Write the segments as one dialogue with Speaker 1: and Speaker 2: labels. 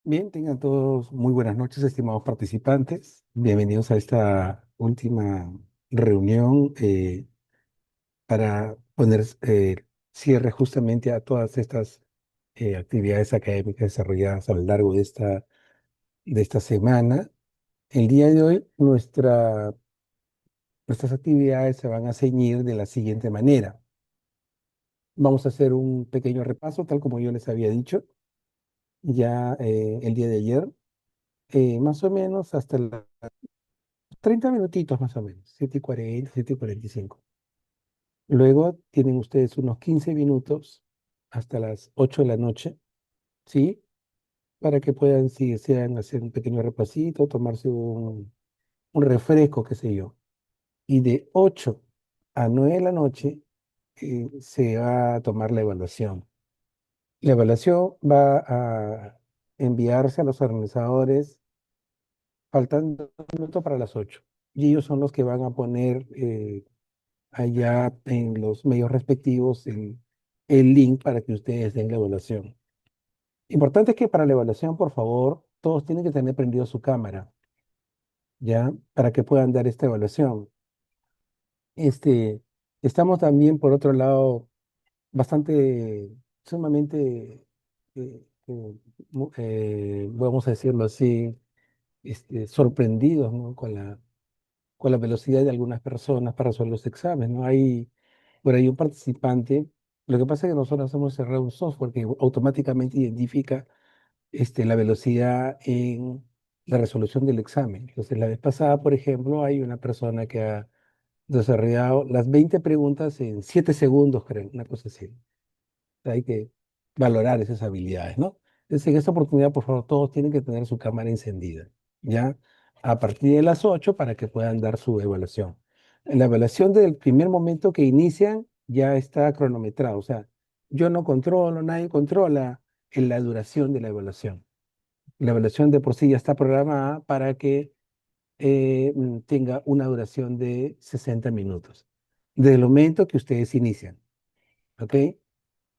Speaker 1: Bien, tengan todos muy buenas noches, estimados participantes. Bienvenidos a esta última reunión para poner cierre justamente a todas estas actividades académicas desarrolladas a lo largo de esta semana. El día de hoy, nuestras actividades se van a ceñir de la siguiente manera. Vamos a hacer un pequeño repaso, tal como yo les había dicho ya el día de ayer, más o menos hasta 30 minutitos más o menos, 7:40, 7:45. Luego tienen ustedes unos 15 minutos hasta las 8 de la noche, ¿sí? Para que puedan, si desean, hacer un pequeño repasito, tomarse un refresco, qué sé yo. Y de 8 a 9 de la noche se va a tomar la evaluación. La evaluación va a enviarse a los organizadores faltando un minuto para las 8. Y ellos son los que van a poner allá en los medios respectivos el link para que ustedes den la evaluación. Importante es que para la evaluación, por favor, todos tienen que tener prendido su cámara, ¿ya? Para que puedan dar esta evaluación. Este, estamos también, por otro lado, sumamente, vamos a decirlo así, sorprendidos, ¿no? Con la velocidad de algunas personas para resolver los exámenes, ¿no? Hay por ahí un participante. Lo que pasa es que nosotros hemos cerrado un software que automáticamente identifica la velocidad en la resolución del examen. Entonces, la vez pasada, por ejemplo, hay una persona que ha desarrollado las 20 preguntas en 7 segundos, creo, una cosa así. Hay que valorar esas habilidades, ¿no? Entonces, en esta oportunidad, por favor, todos tienen que tener su cámara encendida, ¿ya? A partir de las 8 para que puedan dar su evaluación. La evaluación del primer momento que inician ya está cronometrado, o sea, yo no controlo, nadie controla en la duración de la evaluación. La evaluación de por sí ya está programada para que tenga una duración de 60 minutos, desde el momento que ustedes inician, ¿ok?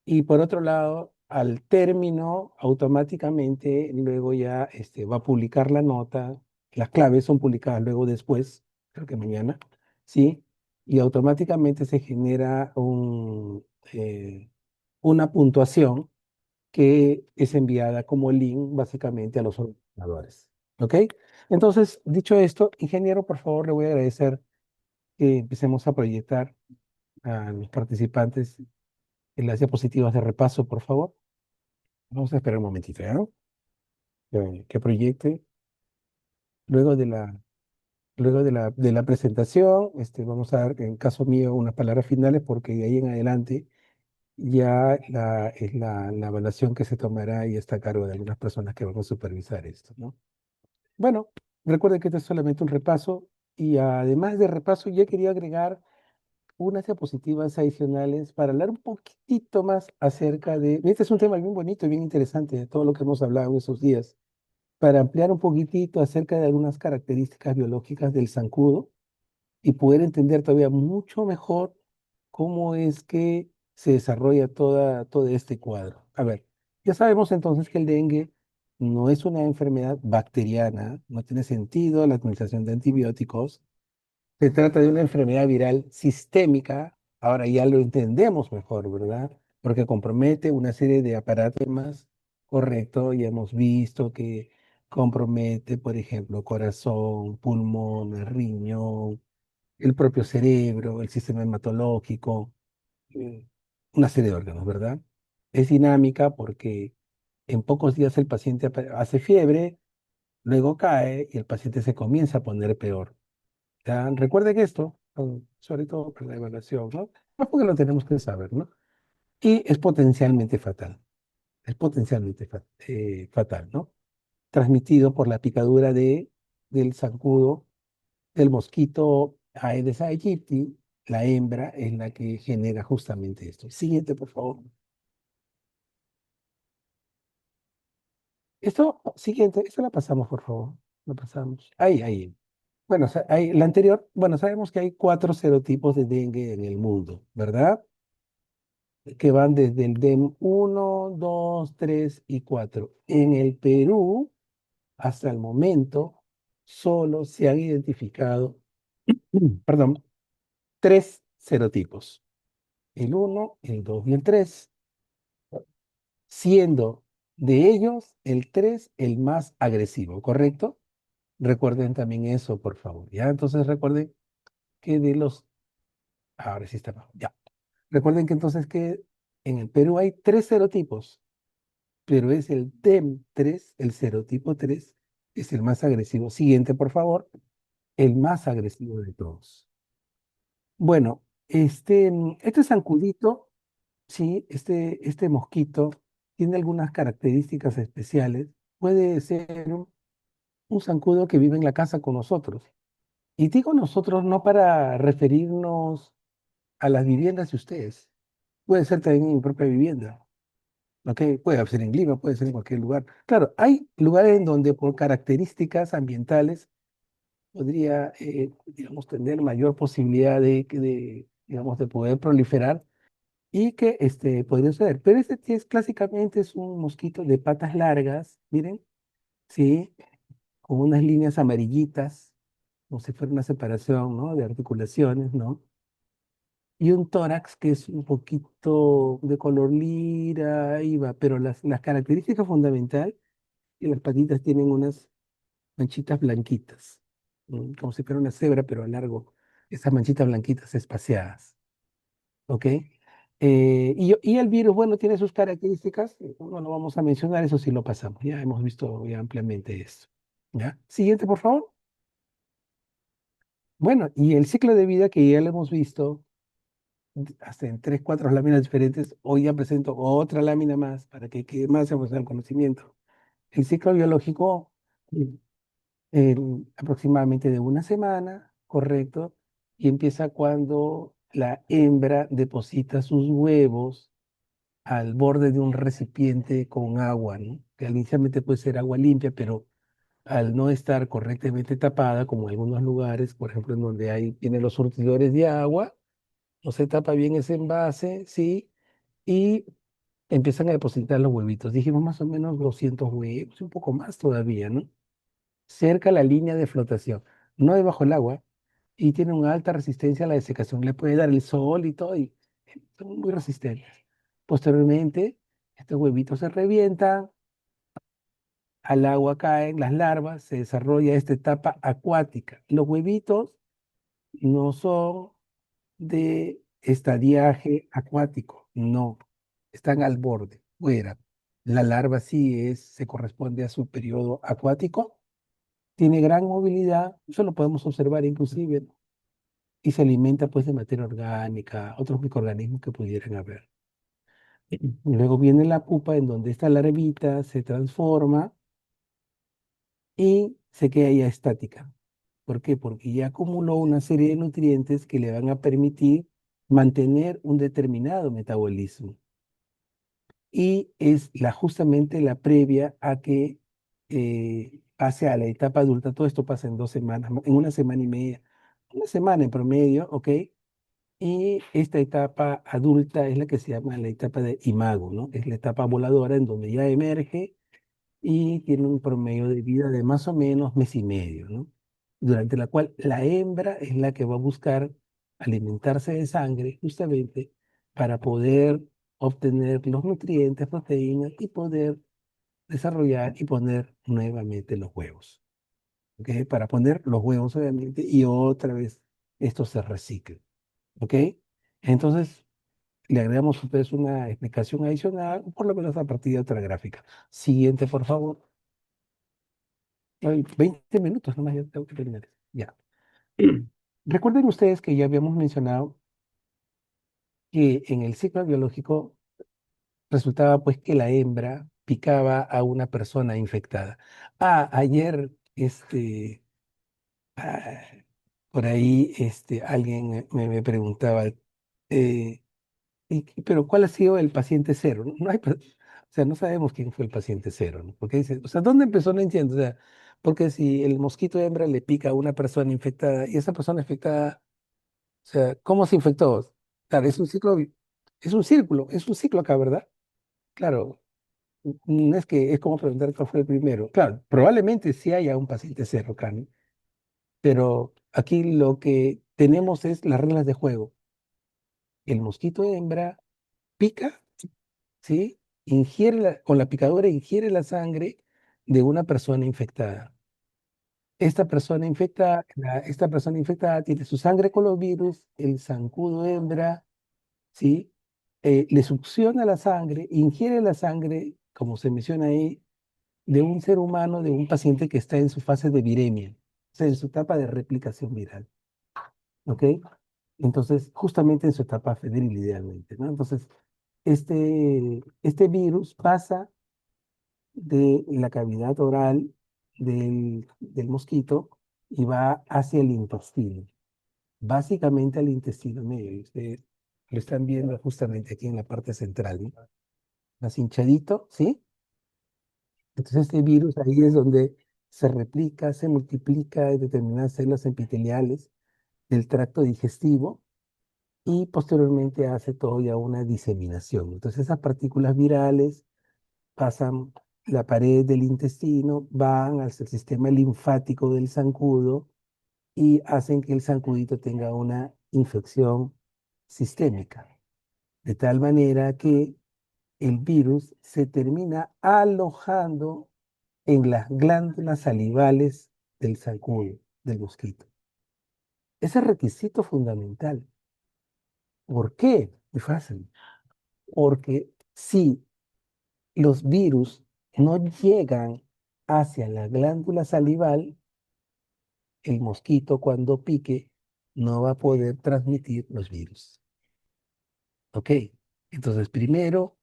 Speaker 1: Y por otro lado, al término, automáticamente luego ya va a publicar la nota. Las claves son publicadas luego después, creo que mañana, ¿sí? Y automáticamente se genera una puntuación que es enviada como link básicamente a los organizadores. ¿Ok? Entonces, dicho esto, ingeniero, por favor, le voy a agradecer que empecemos a proyectar a los participantes en las diapositivas de repaso, por favor. Vamos a esperar un momentito, ¿ya? Que proyecte. Luego de la presentación, vamos a dar, en caso mío, unas palabras finales, porque de ahí en adelante ya es la evaluación que se tomará y está a cargo de algunas personas que van a supervisar esto, ¿no? Bueno, recuerden que esto es solamente un repaso y además de repaso, ya quería agregar unas diapositivas adicionales para hablar un poquitito más acerca de, este es un tema bien bonito y bien interesante de todo lo que hemos hablado en esos días, para ampliar un poquitito acerca de algunas características biológicas del zancudo y poder entender todavía mucho mejor cómo es que se desarrolla todo este cuadro. A ver, ya sabemos entonces que el dengue no es una enfermedad bacteriana, no tiene sentido la administración de antibióticos. Se trata de una enfermedad viral sistémica, ahora ya lo entendemos mejor, ¿verdad? Porque compromete una serie de aparatos más, correcto, y hemos visto que compromete, por ejemplo, corazón, pulmón, riñón, el propio cerebro, el sistema hematológico, eh, una serie de órganos, ¿verdad? Es dinámica porque en pocos días el paciente hace fiebre, luego cae y el paciente se comienza a poner peor. Ya, recuerden esto, sobre todo para la evaluación, ¿no? No, porque lo tenemos que saber, ¿no? Y es potencialmente fatal, es potencialmente fatal, ¿no? Transmitido por la picadura del zancudo del mosquito Aedes aegypti, la hembra es la que genera justamente esto. Siguiente, por favor. Siguiente, esto la pasamos, por favor. La pasamos. Ahí, ahí. Bueno, la anterior, bueno, sabemos que hay 4 serotipos de dengue en el mundo, ¿verdad? que van desde el DEM 1, 2, 3 y 4. En el Perú, hasta el momento, solo se han identificado, perdón, tres serotipos, el uno, el 2 y el 3, siendo de ellos el 3 el más agresivo, ¿correcto? Recuerden también eso, por favor. Ya, entonces recuerden que de los, ahora sí está, ya. Recuerden que entonces que en el Perú hay tres serotipos, pero es el TEM3, el serotipo 3 es el más agresivo. Siguiente, por favor, el más agresivo de todos. Bueno, este zancudito, sí, este mosquito tiene algunas características especiales. Puede ser un zancudo que vive en la casa con nosotros. Y digo nosotros no para referirnos a las viviendas de ustedes. Puede ser también en mi propia vivienda. ¿Ok? Puede ser en Lima, puede ser en cualquier lugar. Claro, hay lugares en donde por características ambientales podría, digamos, tener mayor posibilidad digamos, de poder proliferar y que podría suceder. Pero este sí es clásicamente es un mosquito de patas largas, miren, sí, con unas líneas amarillitas, como si fuera una separación, ¿no? De articulaciones, ¿no? Y un tórax que es un poquito de color lira, y va, pero las características fundamentales y las patitas tienen unas manchitas blanquitas, como si fuera una cebra, pero a largo, esas manchitas blanquitas espaciadas, ¿ok? Y el virus, bueno, tiene sus características, no lo vamos a mencionar, eso sí lo pasamos, ya hemos visto ya ampliamente esto, ¿ya? Siguiente, por favor. Bueno, y el ciclo de vida que ya lo hemos visto, hasta en tres, cuatro láminas diferentes, hoy ya presento otra lámina más para que quede más emocionado el conocimiento. El ciclo biológico, aproximadamente de una semana, correcto, y empieza cuando la hembra deposita sus huevos al borde de un recipiente con agua, ¿no? Que inicialmente puede ser agua limpia, pero al no estar correctamente tapada, como en algunos lugares, por ejemplo, en donde tienen los surtidores de agua, no se tapa bien ese envase, ¿sí? Y empiezan a depositar los huevitos. Dijimos más o menos 200 huevos, un poco más todavía, ¿no? Cerca a la línea de flotación, no debajo del agua, y tiene una alta resistencia a la desecación. Le puede dar el sol y todo, y son muy resistentes. Posteriormente, estos huevitos se revientan, al agua caen las larvas, se desarrolla esta etapa acuática. Los huevitos no son de estadiaje acuático, no, están al borde, fuera. La larva sí se corresponde a su periodo acuático, tiene gran movilidad, eso lo podemos observar inclusive, ¿no? Y se alimenta pues de materia orgánica, otros microorganismos que pudieran haber. Luego viene la pupa en donde esta larvita se transforma y se queda ya estática. ¿Por qué? Porque ya acumuló una serie de nutrientes que le van a permitir mantener un determinado metabolismo. Y es justamente la previa a que pase a la etapa adulta. Todo esto pasa en 2 semanas, en una semana y media, una semana en promedio, ¿ok? Y esta etapa adulta es la que se llama la etapa de imago, ¿no? Es la etapa voladora en donde ya emerge y tiene un promedio de vida de más o menos mes y medio, ¿no? Durante la cual la hembra es la que va a buscar alimentarse de sangre justamente para poder obtener los nutrientes, proteínas y poder desarrollar y poner nuevamente los huevos, ¿ok? Para poner los huevos obviamente y otra vez esto se recicla, ¿ok? Entonces le agregamos pues una explicación adicional, por lo menos a partir de otra gráfica. Siguiente, por favor. Ay, 20 minutos nomás, ya tengo que terminar. Ya. Recuerden ustedes que ya habíamos mencionado que en el ciclo biológico resultaba pues que la hembra picaba a una persona infectada. Ayer, ah, por ahí, alguien me preguntaba, eh, pero ¿cuál ha sido el paciente cero? No, o sea, no sabemos quién fue el paciente cero, ¿no? Porque dice, o sea, ¿dónde empezó? No entiendo. O sea, porque si el mosquito hembra le pica a una persona infectada y esa persona infectada, o sea, ¿cómo se infectó? Claro, es un ciclo, es un ciclo acá, ¿verdad? Claro, no es que es como preguntar cuál fue el primero. Claro, probablemente sí haya un paciente cero acá, ¿no? Pero aquí lo que tenemos es las reglas de juego. El mosquito hembra pica, ¿sí? Con la picadura ingiere la sangre de una persona infectada. Esta persona infectada tiene su sangre con los virus, el zancudo hembra, ¿sí? Le succiona la sangre, ingiere la sangre, como se menciona ahí, de un ser humano, de un paciente que está en su fase de viremia, o sea, en su etapa de replicación viral, ¿ok? Entonces, justamente en su etapa febril, idealmente, ¿no? Entonces, este virus pasa de la cavidad oral del mosquito y va hacia el intestino, básicamente al intestino medio. Ustedes lo están viendo justamente aquí en la parte central, ¿no? Más hinchadito, ¿sí? Entonces este virus ahí es donde se replica, se multiplica en determinadas células epiteliales del tracto digestivo y posteriormente hace todo ya una diseminación. Entonces esas partículas virales pasan la pared del intestino, van al sistema linfático del zancudo y hacen que el zancudito tenga una infección sistémica, de tal manera que el virus se termina alojando en las glándulas salivales del zancudo, del mosquito. Ese es requisito fundamental. ¿Por qué? Muy fácil. Porque si los virus no llegan hacia la glándula salival, el mosquito cuando pique no va a poder transmitir los virus. ¿Ok? Entonces, primero,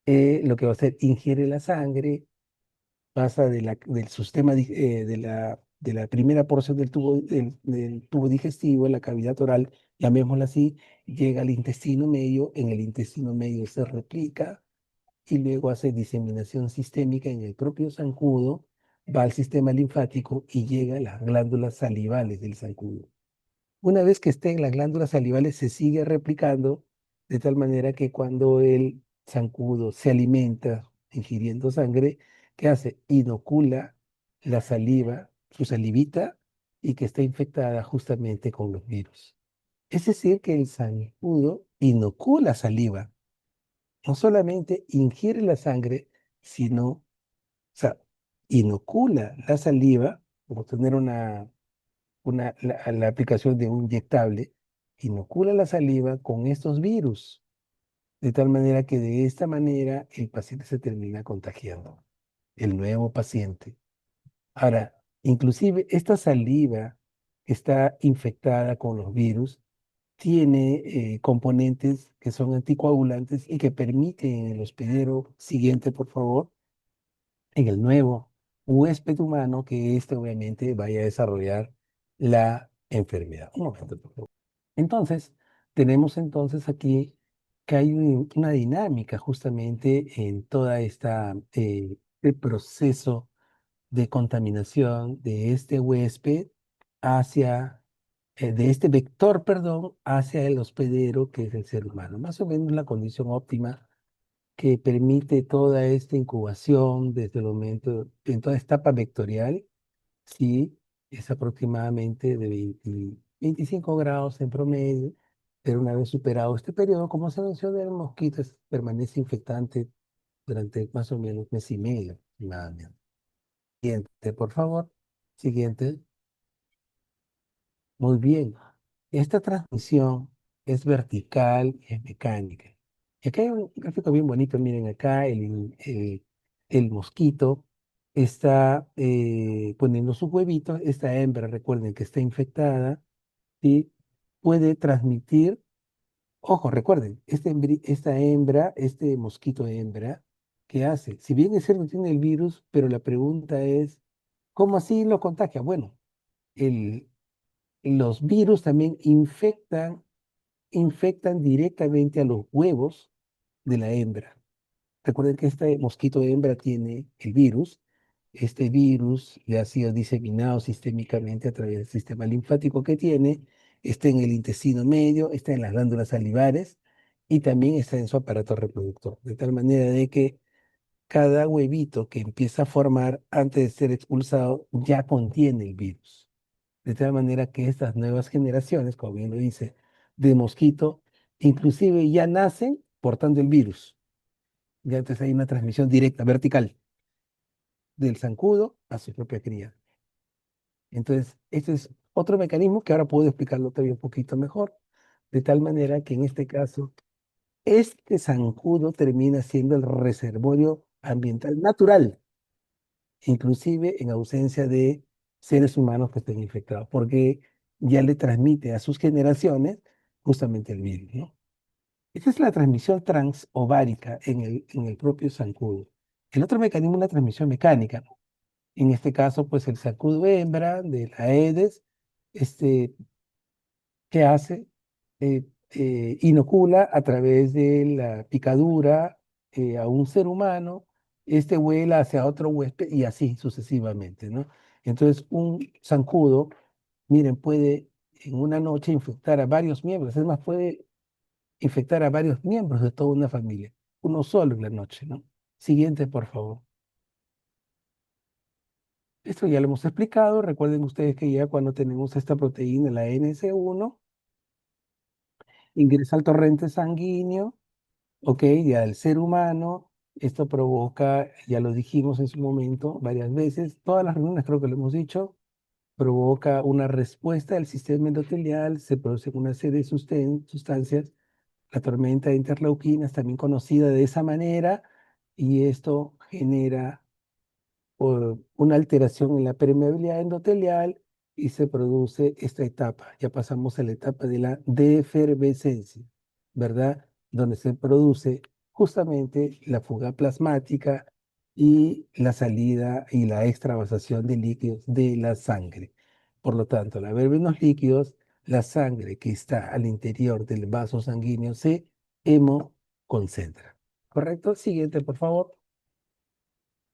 Speaker 1: lo que va a hacer, ingiere la sangre, pasa del sistema, de la primera porción del tubo digestivo, la cavidad oral, llamémosla así, llega al intestino medio, en el intestino medio se replica y luego hace diseminación sistémica en el propio zancudo, va al sistema linfático y llega a las glándulas salivales del zancudo. Una vez que esté en las glándulas salivales, se sigue replicando de tal manera que cuando el zancudo se alimenta ingiriendo sangre, ¿qué hace? Inocula la saliva, su salivita, y que está infectada justamente con los virus. Es decir, que el zancudo inocula saliva, no solamente ingiere la sangre, sino, o sea, inocula la saliva, como tener la aplicación de un inyectable, inocula la saliva con estos virus, de tal manera que de esta manera el paciente se termina contagiando, el nuevo paciente. Ahora, inclusive esta saliva que está infectada con los virus tiene componentes que son anticoagulantes y que permiten en el hospedero siguiente, por favor, en el nuevo huésped humano, que éste obviamente vaya a desarrollar la enfermedad. Un momento, por favor. Entonces, tenemos entonces aquí que hay una dinámica justamente en toda este proceso de contaminación de este huésped de este vector, perdón, hacia el hospedero, que es el ser humano. Más o menos la condición óptima que permite toda esta incubación desde el momento, en toda esta etapa vectorial, sí, es aproximadamente de 25 grados en promedio, pero una vez superado este periodo, como se menciona, el mosquito permanece infectante durante más o menos mes y medio, aproximadamente. Siguiente, por favor. Siguiente. Muy bien. Esta transmisión es vertical y es mecánica. Y acá hay un gráfico bien bonito. Miren, acá el mosquito está poniendo sus huevitos. Esta hembra, recuerden que está infectada y puede transmitir. Ojo, recuerden, esta hembra, este mosquito hembra, ¿qué hace? Si bien es cierto, tiene el virus, pero la pregunta es, ¿cómo así lo contagia? Bueno, el, los virus también infectan directamente a los huevos de la hembra. Recuerden que este mosquito hembra tiene el virus. Este virus le ha sido diseminado sistémicamente a través del sistema linfático que tiene. Está en el intestino medio, está en las glándulas salivares y también está en su aparato reproductor, de tal manera de que cada huevito que empieza a formar antes de ser expulsado ya contiene el virus. De tal manera que estas nuevas generaciones, como bien lo dice, de mosquito, inclusive ya nacen portando el virus. Ya entonces hay una transmisión directa, vertical, del zancudo a su propia cría. Entonces, este es otro mecanismo que ahora puedo explicarlo todavía un poquito mejor, de tal manera que en este caso, este zancudo termina siendo el reservorio ambiental natural, inclusive en ausencia de seres humanos que estén infectados, porque ya le transmite a sus generaciones justamente el virus, ¿no? Esa es la transmisión transovárica en el propio zancudo. El otro mecanismo es la transmisión mecánica, ¿no? En este caso, pues el zancudo hembra de la Aedes, este, ¿qué hace? Inocula a través de la picadura a un ser humano, este vuela hacia otro huésped y así sucesivamente, ¿no? Entonces, un zancudo, miren, puede en una noche infectar a varios miembros, es más, puede infectar a varios miembros de toda una familia, uno solo en la noche, ¿no? Siguiente, por favor. Esto ya lo hemos explicado. Recuerden ustedes que ya cuando tenemos esta proteína, la NS1, ingresa al torrente sanguíneo, ok, ya del ser humano. Esto provoca, ya lo dijimos en su momento varias veces, todas las reuniones creo que lo hemos dicho, provoca una respuesta del sistema endotelial, se producen una serie de sustancias, la tormenta de interleuquinas, también conocida de esa manera, y esto genera por una alteración en la permeabilidad endotelial y se produce esta etapa. Ya pasamos a la etapa de la defervescencia, ¿verdad? Donde se produce justamente la fuga plasmática y la salida y la extravasación de líquidos de la sangre. Por lo tanto, al haber menos líquidos, la sangre que está al interior del vaso sanguíneo se hemoconcentra. ¿Correcto? Siguiente, por favor.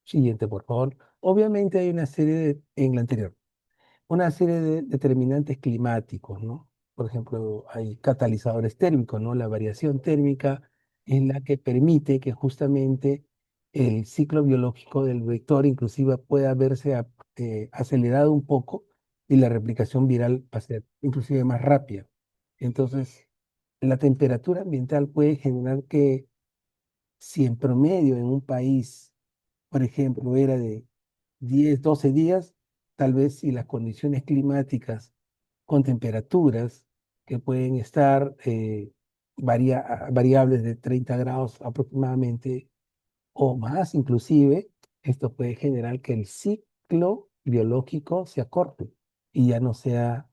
Speaker 1: Siguiente, por favor. Obviamente hay una serie en la anterior, una serie de determinantes climáticos, ¿no? Por ejemplo, hay catalizadores térmicos, ¿no? La variación térmica es la que permite que justamente el ciclo biológico del vector inclusive pueda verse acelerado un poco y la replicación viral va a ser inclusive más rápida. Entonces, la temperatura ambiental puede generar que si en promedio en un país, por ejemplo, era de 10, 12 días, tal vez si las condiciones climáticas con temperaturas que pueden estar variables de 30 grados aproximadamente o más inclusive, esto puede generar que el ciclo biológico se acorte y ya no sea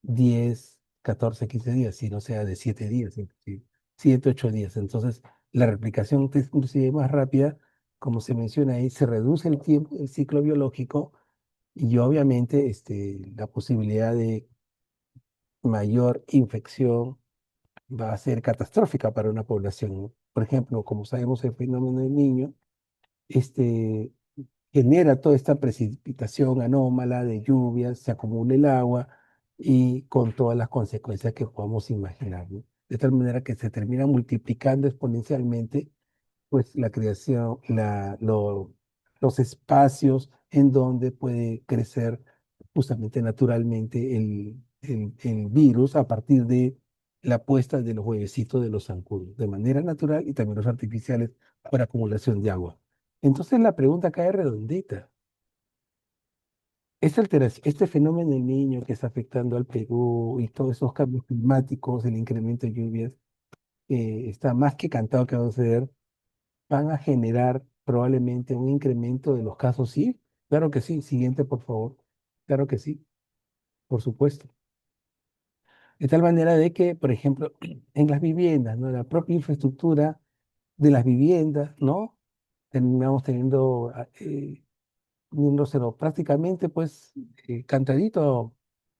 Speaker 1: 10, 14, 15 días, sino sea de 7 días, inclusive, 7, 8 días. Entonces, la replicación es inclusive más rápida, como se menciona ahí, se reduce el tiempo, el ciclo biológico y obviamente la posibilidad de mayor infección va a ser catastrófica para una población, ¿no? Por ejemplo, como sabemos, el fenómeno del niño este, genera toda esta precipitación anómala de lluvias, se acumula el agua y con todas las consecuencias que podamos imaginar, ¿no? De tal manera que se termina multiplicando exponencialmente pues la creación, los espacios en donde puede crecer justamente naturalmente el virus a partir de la puesta de los huevecitos de los zancudos, de manera natural y también los artificiales por acumulación de agua. Entonces la pregunta cae redondita. Este fenómeno del niño que está afectando al Perú y todos esos cambios climáticos, el incremento de lluvias, está más que cantado que va a suceder, van a generar probablemente un incremento de los casos, sí. Claro que sí. Siguiente, por favor. Claro que sí, por supuesto. De tal manera de que, por ejemplo, en las viviendas, ¿no? La propia infraestructura de las viviendas, ¿no? Terminamos teniéndoselo prácticamente, pues, cantadito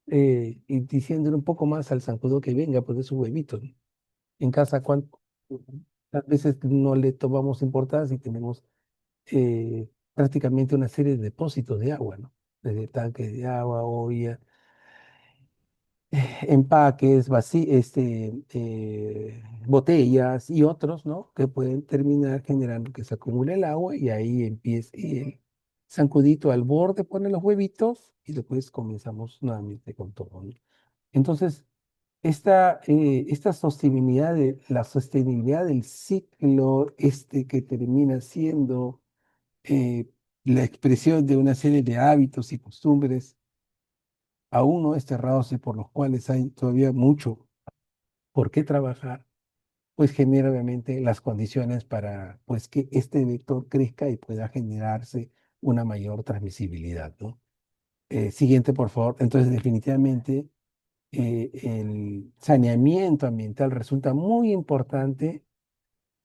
Speaker 1: y diciéndole un poco más al zancudo que venga, pues, de sus huevitos, ¿no? En casa, a veces no le tomamos importancia y tenemos prácticamente una serie de depósitos de agua, ¿no? Desde tanques de agua, olla. empaques, botellas y otros, ¿no? Que pueden terminar generando que se acumule el agua y ahí empieza el zancudito al borde, pone los huevitos y después comenzamos nuevamente con todo, ¿no? Entonces, esta sostenibilidad, la sostenibilidad del ciclo que termina siendo eh, la expresión de una serie de hábitos y costumbres aún no desterrados y por los cuales hay todavía mucho por qué trabajar, pues genera obviamente las condiciones para pues que este vector crezca y pueda generarse una mayor transmisibilidad, ¿no? Siguiente, por favor. Entonces, definitivamente, el saneamiento ambiental resulta muy importante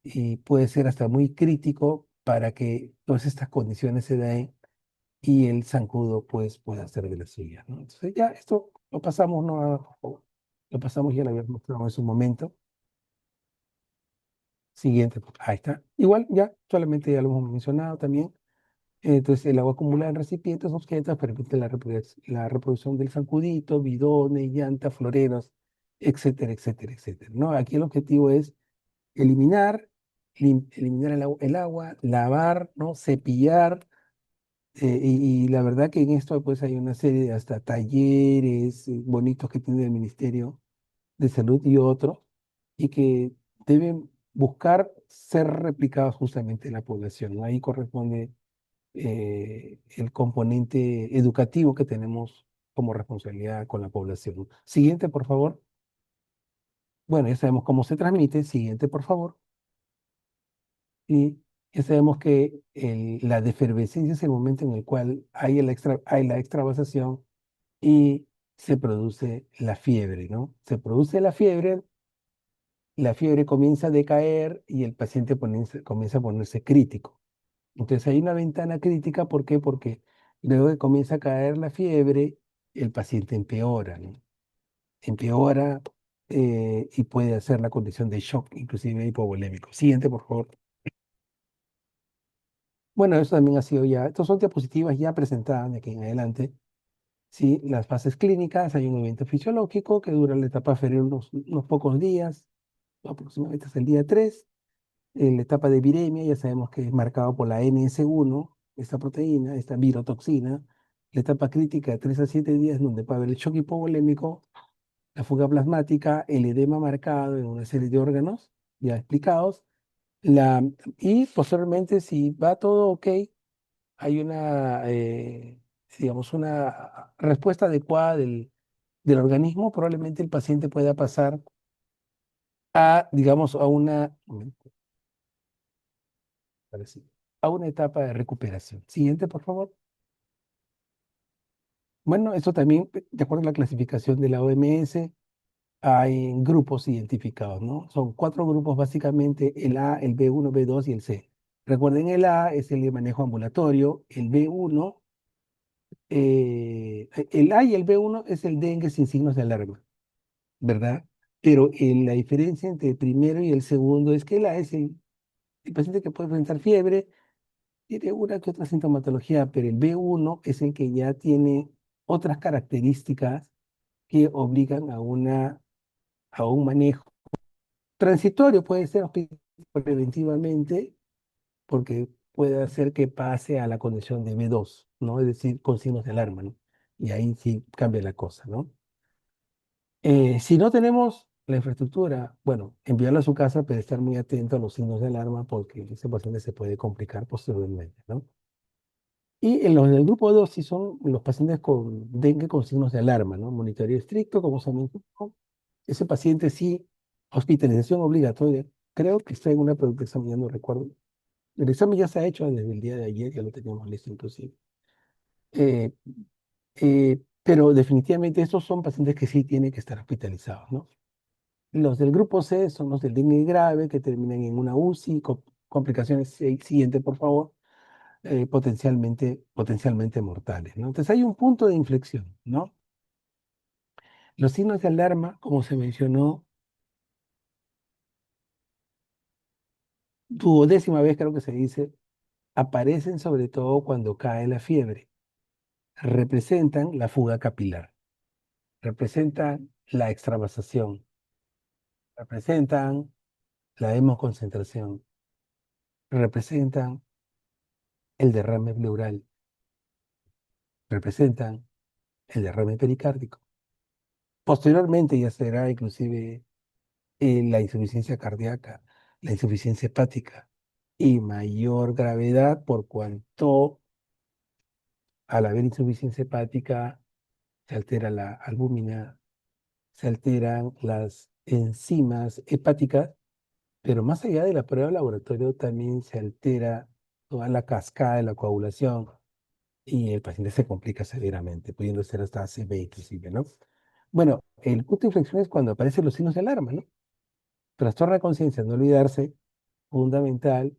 Speaker 1: y puede ser hasta muy crítico para que todas estas condiciones se den y el zancudo pues pueda hacer de la suya, ¿no? Entonces ya esto lo pasamos, ¿no? Lo pasamos, ya lo habíamos mostrado en su momento. Siguiente, ahí está. Igual ya solamente ya lo hemos mencionado también. Entonces el agua acumulada en recipientes objetos permite la reproducción del zancudito, bidones, llantas, floreros, etcétera, etcétera, etcétera, ¿no? Aquí el objetivo es eliminar, eliminar el agua, lavar, ¿no? Cepillar. Y la verdad que en esto pues hay una serie de hasta talleres bonitos que tiene el Ministerio de Salud y otros, y que deben buscar ser replicados justamente en la población, ¿no? Ahí corresponde el componente educativo que tenemos como responsabilidad con la población. Siguiente, por favor. Bueno, ya sabemos cómo se transmite. Siguiente, por favor. Y ya sabemos que la defervescencia es el momento en el cual hay la extravasación y se produce la fiebre, ¿no? Se produce la fiebre comienza a decaer y el paciente comienza a ponerse crítico. Entonces hay una ventana crítica, ¿por qué? Porque luego que comienza a caer la fiebre, el paciente empeora, ¿no? Empeora y puede hacer la condición de shock, inclusive hipovolémico. Siguiente, por favor. Bueno, eso también ha sido ya, estas son diapositivas ya presentadas de aquí en adelante. Sí, las fases clínicas, hay un evento fisiológico que dura la etapa febril unos pocos días, aproximadamente hasta el día 3. En la etapa de viremia ya sabemos que es marcado por la NS1, esta proteína, esta virotoxina. La etapa crítica de 3 a 7 días, donde puede haber el shock hipovolémico, la fuga plasmática, el edema marcado en una serie de órganos ya explicados. La, y posteriormente, si va todo ok, hay digamos, una respuesta adecuada del organismo, probablemente el paciente pueda pasar digamos, parece, a una etapa de recuperación. Siguiente, por favor. Bueno, esto también, de acuerdo a la clasificación de la OMS, hay grupos identificados, ¿no? Son 4 grupos básicamente, el A, el B1, B2 y el C. Recuerden, el A es el de manejo ambulatorio, el B1, el A y el B1 es el dengue sin signos de alarma, ¿verdad? Pero la diferencia entre el primero y el segundo es que el A es el paciente que puede presentar fiebre, tiene una que otra sintomatología, pero el B1 es el que ya tiene otras características que obligan a un manejo transitorio, puede ser preventivamente, porque puede hacer que pase a la condición de B2, ¿no? Es decir, con signos de alarma, ¿no? Y ahí sí cambia la cosa, ¿no? Si no tenemos la infraestructura, bueno, enviarlo a su casa, pero estar muy atento a los signos de alarma porque ese paciente se puede complicar posteriormente, ¿no? Y en los del grupo 2 sí son los pacientes con dengue con signos de alarma, ¿no? Monitoreo estricto, como se mencionó. Ese paciente sí, hospitalización obligatoria. Creo que está en una producción examen, ya no recuerdo. El examen ya se ha hecho desde el día de ayer, ya lo teníamos listo inclusive. Eh, pero definitivamente estos son pacientes que sí tienen que estar hospitalizados, ¿no? Los del grupo C son los del dengue grave que terminan en una UCI, complicaciones siguiente, por favor, potencialmente mortales, ¿no? Entonces hay un punto de inflexión, ¿no? Los signos de alarma, como se mencionó, duodécima vez creo que se dice, aparecen sobre todo cuando cae la fiebre. Representan la fuga capilar. representan la extravasación, representan la hemoconcentración, representan el derrame pleural, representan el derrame pericárdico. Posteriormente ya será inclusive la insuficiencia cardíaca, la insuficiencia hepática y mayor gravedad por cuanto al haber insuficiencia hepática se altera la albúmina, se alteran las enzimas hepáticas, pero más allá de la prueba de laboratorio también se altera toda la cascada de la coagulación y el paciente se complica severamente, pudiendo ser hasta ACV inclusive, ¿no? Bueno, el punto de inflexión es cuando aparecen los signos de alarma, ¿no? Trastorno de conciencia, no olvidarse, fundamental,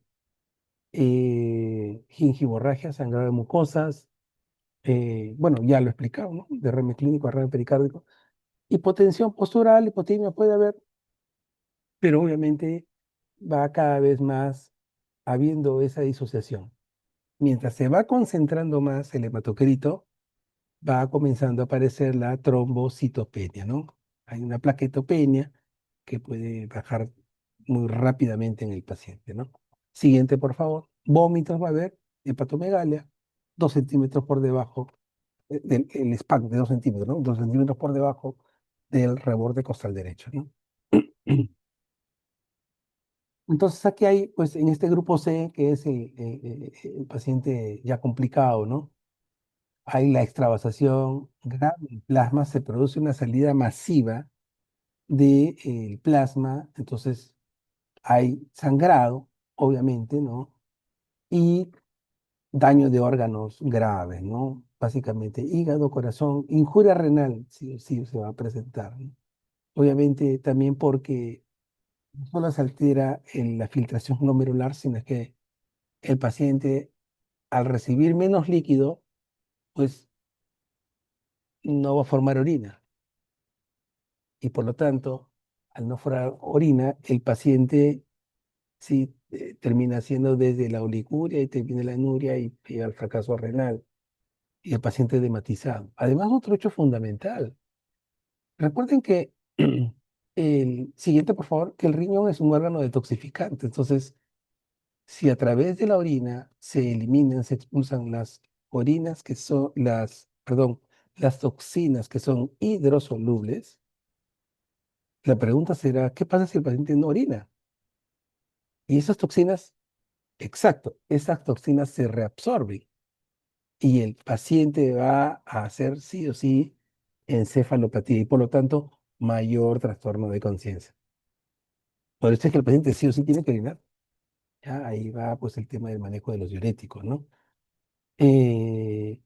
Speaker 1: gingivorragia, sangrado de mucosas, bueno, ya lo he explicado, ¿no? Derrame clínico, derrame pericárdico, hipotensión postural, hipotimia puede haber, pero obviamente va cada vez más habiendo esa disociación. Mientras se va concentrando más el hematocrito, va comenzando a aparecer la trombocitopenia, ¿no? Hay una plaquetopenia que puede bajar muy rápidamente en el paciente, ¿no? Siguiente, por favor. Vómitos va a haber, hepatomegalia, 2 centímetros por debajo del el span de 2 centímetros, ¿no? 2 centímetros por debajo del reborde costal derecho, ¿no? Entonces aquí hay, pues en este grupo C, que es el paciente ya complicado, ¿no? Hay la extravasación grave del plasma, se produce una salida masiva del plasma, entonces hay sangrado, obviamente, ¿no? Y daño de órganos graves, ¿no? Básicamente hígado, corazón, injuria renal, sí o sí se va a presentar, ¿no? Obviamente también porque no solo se altera en la filtración glomerular, sino que el paciente al recibir menos líquido, pues no va a formar orina. Y por lo tanto, al no formar orina, el paciente sí termina siendo desde la oliguria y termina la anuria y llega al fracaso renal y el paciente dematizado. Además, otro hecho fundamental. Recuerden que el siguiente, por favor, que el riñón es un órgano detoxificante. Entonces, si a través de la orina se eliminan, se expulsan las orinas que son perdón, las toxinas que son hidrosolubles, la pregunta será, ¿qué pasa si el paciente no orina? Y esas toxinas, exacto, esas toxinas se reabsorben y el paciente va a hacer sí o sí encefalopatía y por lo tanto mayor trastorno de conciencia. Por eso es que el paciente sí o sí tiene que orinar. Ya ahí va pues el tema del manejo de los diuréticos, ¿no?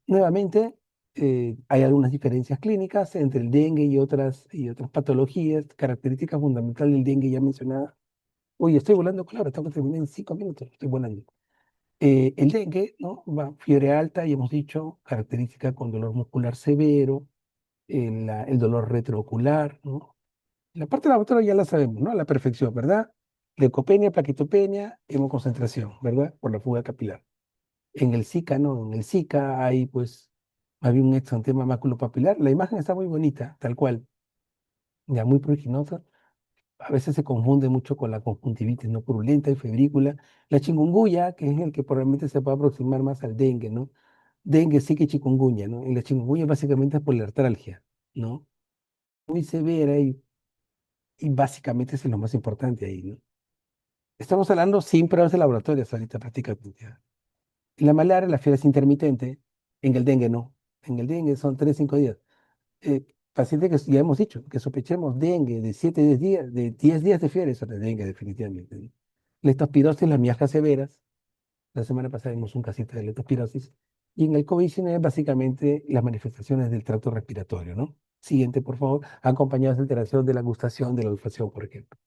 Speaker 1: Nuevamente, hay algunas diferencias clínicas entre el dengue y otras patologías. Característica fundamental del dengue ya mencionada. Oye, estoy volando, claro, tengo que terminar en 5 minutos, estoy volando. El dengue, ¿no? Va, fiebre alta, y hemos dicho, característica con dolor muscular severo, el dolor retroocular, ¿no? La parte de la laboratorio ya la sabemos, ¿no? A la perfección, ¿verdad? Leucopenia, plaquetopenia, hemoconcentración, ¿verdad? Por la fuga capilar. En el Zika, no, en el Zika hay, pues, había un exantema maculopapilar. La imagen está muy bonita, tal cual, ya muy pruriginosa. A veces se confunde mucho con la conjuntivitis no purulenta y febrícula. La chikungunya, que es el que probablemente se puede aproximar más al dengue, ¿no? Dengue, Zika y chikungunya, ¿no? Y la chikungunya básicamente es por la artralgia, ¿no? Muy severa y básicamente eso es lo más importante ahí, ¿no? Estamos hablando sin pruebas de laboratorio hasta ahorita prácticamente. ¿Ya? En la malaria, la fiebre es intermitente, en el dengue no. En el dengue son 3, 5 días. Paciente que ya hemos dicho, que sospechemos dengue de 7 10 días, de 10 días de fiebre, eso es de dengue definitivamente, ¿no? Leptospirosis, las miajas severas. La semana pasada vimos un casito de leptospirosis. Y en el COVID-19, básicamente, las manifestaciones del tracto respiratorio, ¿no? Siguiente, por favor, acompañadas de alteración de la gustación, de la olfacción, por ejemplo.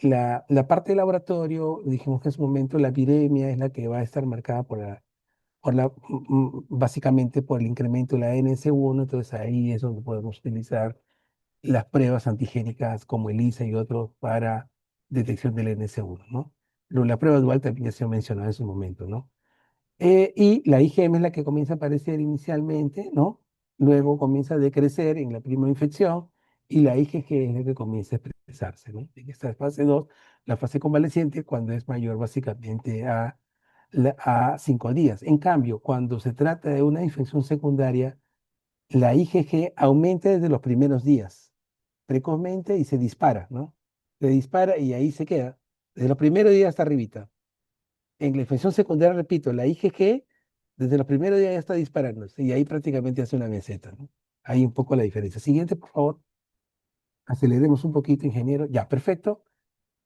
Speaker 1: La parte de laboratorio, dijimos que en su momento la epidemia es la que va a estar marcada básicamente por el incremento de la NS1, entonces ahí es donde podemos utilizar las pruebas antigénicas como ELISA y otros para detección del NS1, ¿no? Pero la prueba dual también ya se ha mencionado en su momento, ¿no? Y la IgM es la que comienza a aparecer inicialmente, ¿no? luego comienza a decrecer en la primera infección y la IgG es la que comienza a expresarse, ¿no? En esta fase 2, la fase convaleciente, cuando es mayor básicamente a 5 días. En cambio, cuando se trata de una infección secundaria, la IgG aumenta desde los primeros días, precozmente, y se dispara, ¿no? Se dispara y ahí se queda, desde los primeros días hasta arribita. En la infección secundaria, repito, la IgG desde los primeros días ya está disparándose y ahí prácticamente hace una meseta, ¿no? Hay un poco la diferencia. Siguiente, por favor. Aceleremos un poquito, ingeniero. Ya, perfecto.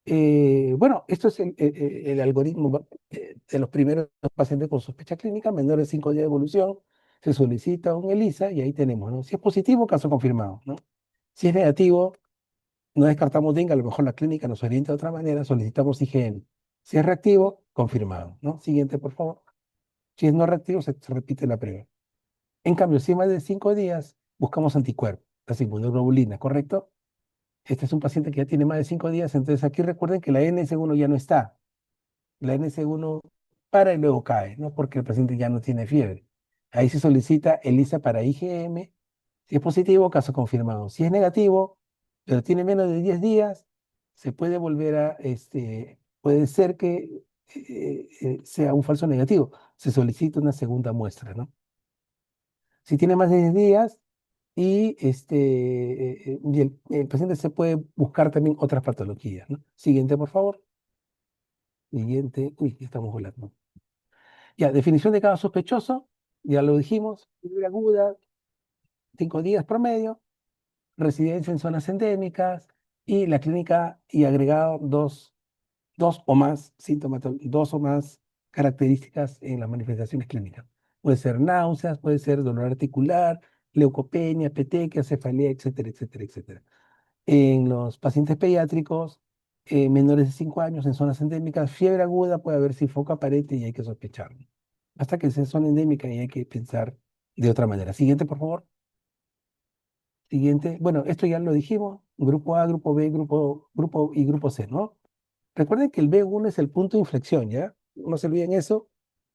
Speaker 1: Bueno, esto es el algoritmo de los primeros pacientes con sospecha clínica, menores de 5 días de evolución. Se solicita un ELISA y ahí tenemos, ¿no? Si es positivo, caso confirmado, ¿no? Si es negativo, no descartamos dengue, a lo mejor la clínica nos orienta de otra manera, solicitamos IgM. Si es reactivo, confirmado, ¿no? Siguiente, por favor. Si es no reactivo, se repite la prueba. En cambio, si es más de 5 días, buscamos anticuerpos, las inmunoglobulinas, ¿correcto? Este es un paciente que ya tiene más de 5 días, entonces aquí recuerden que la NS1 ya no está. La NS1 para y luego cae, ¿no? Porque el paciente ya no tiene fiebre. Ahí se solicita ELISA para IgM. Si es positivo, caso confirmado. Si es negativo, pero tiene menos de 10 días, se puede volver puede ser que sea un falso negativo. Se solicita una segunda muestra, ¿no? Si tiene más de 10 días y el paciente se puede buscar también otras patologías, ¿no? Siguiente, por favor. Siguiente. Uy, ya estamos volando. Ya, definición de cada sospechoso. Ya lo dijimos. Fiebre aguda, 5 días promedio. Residencia en zonas endémicas. Y la clínica y agregado dos o más síntomas, dos o más características en las manifestaciones clínicas. Puede ser náuseas, puede ser dolor articular, leucopenia, petequia, cefalea, etcétera, etcétera, etcétera. En los pacientes pediátricos, menores de 5 años, en zonas endémicas, fiebre aguda, puede haber si foco aparente y hay que sospecharlo. Hasta que sea zona endémica y hay que pensar de otra manera. Siguiente, por favor. Siguiente. Bueno, esto ya lo dijimos. Grupo A, grupo B, grupo y grupo C, ¿no? Recuerden que el B1 es el punto de inflexión, ¿ya? No se olviden eso.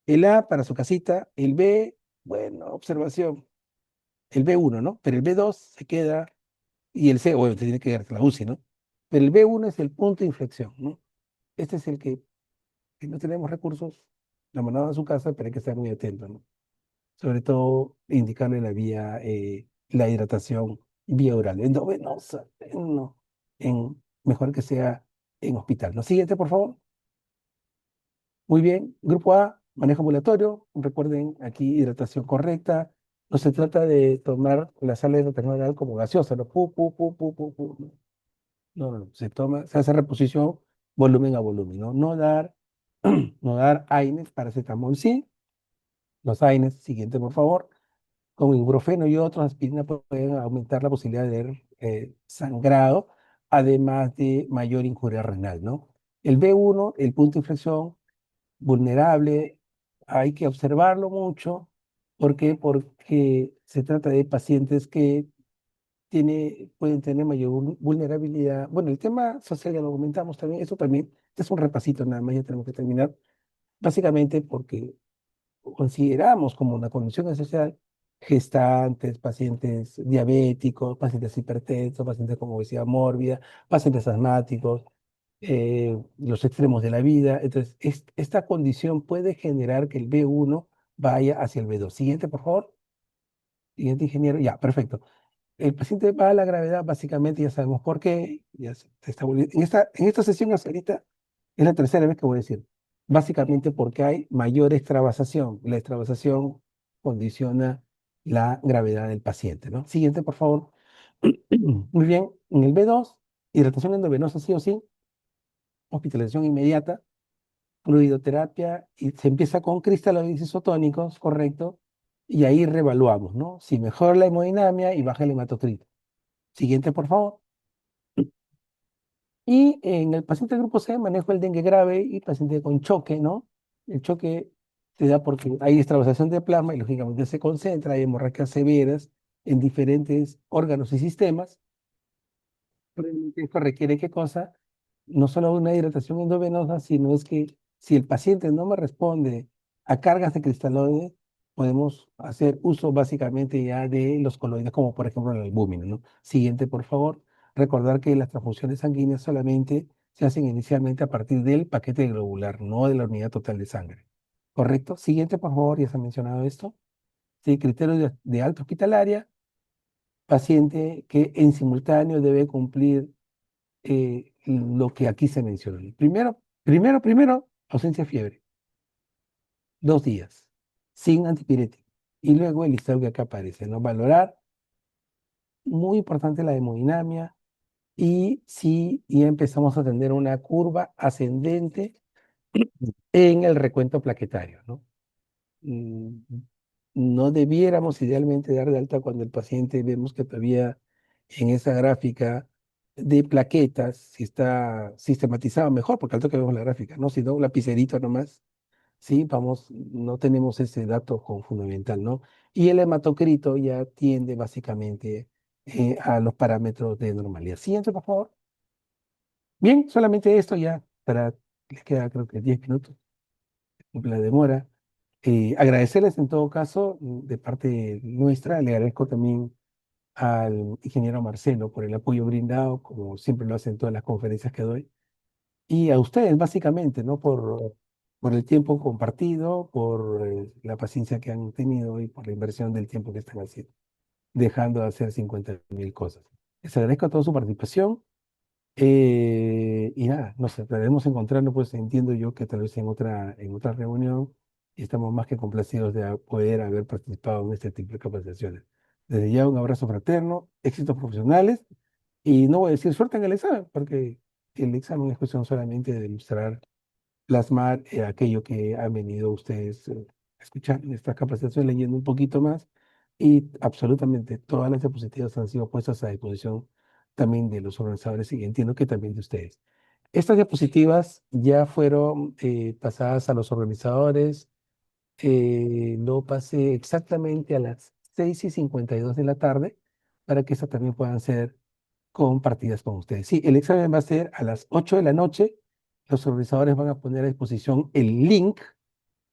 Speaker 1: El A para su casita, el B, bueno, observación, el B1, ¿no? Pero el B2 se queda, y el C, bueno, tiene que quedar la UCI, ¿no? Pero el B1 es el punto de inflexión, ¿no? Este es el que, si no tenemos recursos, la mandamos a su casa, pero hay que estar muy atento, ¿no? Sobre todo, indicarle la hidratación vía oral, endovenosa, no, mejor que sea en hospital, ¿no? Siguiente, por favor. Muy bien, grupo A, manejo ambulatorio. Recuerden aquí hidratación correcta. No se trata de tomar la sal de hidratación oral como gaseosa, ¿no? No. No, no, no. Se hace reposición volumen a volumen, ¿no? No dar AINES, paracetamol sí. Los AINES, siguiente por favor, con ibuprofeno y otros aspirinas pueden aumentar la posibilidad de sangrado, además de mayor injuria renal, ¿no? El B1, el punto de inflexión vulnerable, hay que observarlo mucho. ¿Por qué? Porque se trata de pacientes que pueden tener mayor vulnerabilidad. Bueno, el tema social ya lo comentamos también, eso también este es un repasito nada más, ya tenemos que terminar. Básicamente porque consideramos como una condición esencial gestantes, pacientes diabéticos, pacientes hipertensos, pacientes con obesidad mórbida, pacientes asmáticos, los extremos de la vida. Entonces, esta condición puede generar que el B1 vaya hacia el B2. Siguiente, por favor. Siguiente, ingeniero. Ya, perfecto. El paciente va a la gravedad, básicamente ya sabemos por qué. Ya se está volviendo. En esta sesión hasta ahorita es la tercera vez que voy a decir. Básicamente porque hay mayor extravasación. La extravasación condiciona la gravedad del paciente, ¿no? Siguiente, por favor. Muy bien. En el B2, hidratación endovenosa sí o sí, hospitalización inmediata, fluidoterapia, y se empieza con cristaloides isotónicos, correcto, y ahí reevaluamos, ¿no? Si mejora la hemodinamia y baja el hematocrito. Siguiente, por favor. Y en el paciente del grupo C manejo el dengue grave y paciente con choque, ¿no? El choque se da porque hay extravasación de plasma y lógicamente se concentra, hay hemorragias severas en diferentes órganos y sistemas. Probablemente esto requiere qué cosa, no solo una hidratación endovenosa, sino es que si el paciente no me responde a cargas de cristaloides, podemos hacer uso básicamente ya de los coloides, como por ejemplo el albúmina, ¿no? Siguiente, por favor. Recordar que las transfusiones sanguíneas solamente se hacen inicialmente a partir del paquete globular, no de la unidad total de sangre. ¿Correcto? Siguiente, por favor, ya se ha mencionado esto. Sí, criterio de alta hospitalaria, paciente que en simultáneo debe cumplir lo que aquí se menciona. Primero, ausencia de fiebre, 2 días, sin antipirético. Y luego el listado que acá aparece, ¿no? Valorar, muy importante la hemodinamia, y si ya empezamos a tener una curva ascendente en el recuento plaquetario, ¿no? Mm, No debiéramos idealmente dar de alta cuando el paciente vemos que todavía en esa gráfica de plaquetas, si está sistematizado mejor, porque al toque vemos la gráfica, ¿no? Si no, un lapicerito nomás, sí, vamos, no tenemos ese dato con fundamental, ¿no? Y el hematocrito ya tiende básicamente a los parámetros de normalidad. Siguiente, por favor. Bien, solamente esto ya para, les queda creo que 10 minutos la demora. Agradecerles en todo caso, de parte nuestra, le agradezco también al ingeniero Marcelo por el apoyo brindado, como siempre lo hacen en todas las conferencias que doy, y a ustedes básicamente, ¿no? Por el tiempo compartido, por la paciencia que han tenido y por la inversión del tiempo que están haciendo, dejando de hacer 50.000 cosas. Les agradezco a toda su participación. Y nada, nos estaremos encontrando, pues entiendo yo que tal vez en otra reunión, y estamos más que complacidos de poder haber participado en este tipo de capacitaciones. Desde ya un abrazo fraterno, éxitos profesionales, y no voy a decir suerte en el examen, porque el examen es cuestión solamente de demostrar, plasmar aquello que han venido ustedes a escuchar en esta capacitación, leyendo un poquito más, y absolutamente todas las diapositivas han sido puestas a disposición también de los organizadores y entiendo que también de ustedes. Estas diapositivas ya fueron pasadas a los organizadores, lo pasé exactamente a las 6:52 de la tarde para que estas también puedan ser compartidas con ustedes. Sí, el examen va a ser a las 8 de la noche. Los organizadores van a poner a disposición el link,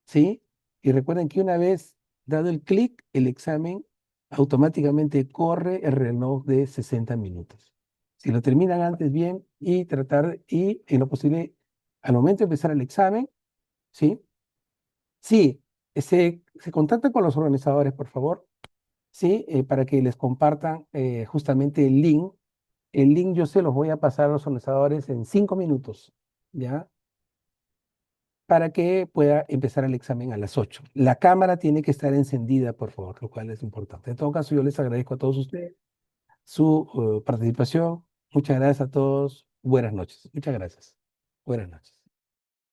Speaker 1: ¿sí? Y recuerden que una vez dado el clic, el examen automáticamente corre el reloj de 60 minutos. Si lo terminan antes, bien, y tratar, y en lo posible, al momento de empezar el examen, ¿sí? Sí, se contactan con los organizadores, por favor, ¿sí? Para que les compartan justamente el link. El link yo se los voy a pasar a los organizadores en 5 minutos, ¿ya? Para que pueda empezar el examen a las 8. La cámara tiene que estar encendida, por favor, lo cual es importante. En todo caso, yo les agradezco a todos ustedes su participación. Muchas gracias a todos. Buenas noches. Muchas gracias. Buenas noches.